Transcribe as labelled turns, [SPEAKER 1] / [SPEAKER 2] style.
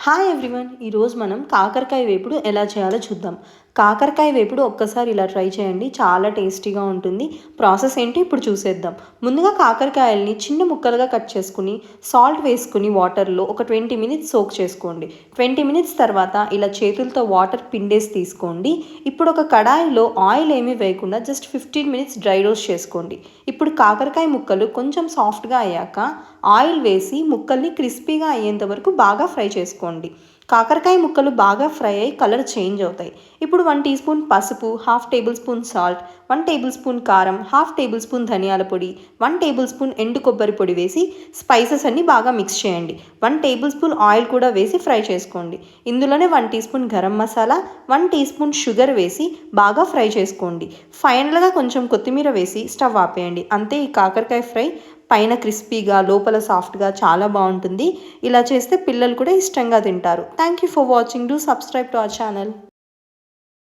[SPEAKER 1] Hi everyone, ఈరోజు మనం కాకరకాయ వేపుడు ఎలా చేయాలో చూద్దాం. కాకరకాయ వేపుడు ఒక్కసారి ఇలా ట్రై చేయండి, చాలా టేస్టీగా ఉంటుంది. ప్రాసెస్ ఏంటి ఇప్పుడు చూసేద్దాం. ముందుగా కాకరకాయల్ని చిన్న ముక్కలుగా కట్ చేసుకుని సాల్ట్ వేసుకుని వాటర్లో ఒక 20 మినిట్స్ సోక్ చేసుకోండి. 20 మినిట్స్ తర్వాత ఇలా చేతులతో వాటర్ పిండేసి తీసుకోండి. ఇప్పుడు ఒక కడాయిలో ఆయిల్ ఏమీ వేయకుండా జస్ట్ 15 మినిట్స్ డ్రై రోస్ట్ చేసుకోండి. ఇప్పుడు కాకరకాయ ముక్కలు కొంచెం సాఫ్ట్గా అయ్యాక ఆయిల్ వేసి ముక్కల్ని క్రిస్పీగా అయ్యేంత వరకు బాగా ఫ్రై చేసుకోండి. కాకరకాయ ముక్కలు బాగా ఫ్రై అయ్యి కలర్ చేంజ్ అవుతాయి. ఇప్పుడు 1 టీ స్పూన్ పసుపు, 1/2 table spoon salt, 1 table spoon కారం, 1/2 టేబుల్ స్పూన్ ధనియాల పొడి, 1 టేబుల్ స్పూన్ ఎండు కొబ్బరి పొడి వేసి స్పైసెస్ అన్ని బాగా మిక్స్ చేయండి. 1 టేబుల్ స్పూన్ ఆయిల్ కూడా వేసి ఫ్రై చేసుకోండి. ఇందులోనే 1 teaspoon garam masala, 1 teaspoon sugar వేసి బాగా ఫ్రై చేసుకోండి. ఫైనల్గా కొంచెం కొత్తిమీర వేసి స్టవ్ ఆపేయండి. అంతే, ఈ కాకరకాయ ఫ్రై పైన క్రిస్పీగా లోపల సాఫ్ట్గా చాలా బాగుంటుంది. ఇలా చేస్తే పిల్లలు కూడా ఇష్టంగా తింటారు. Thank you for watching. Do subscribe to our channel.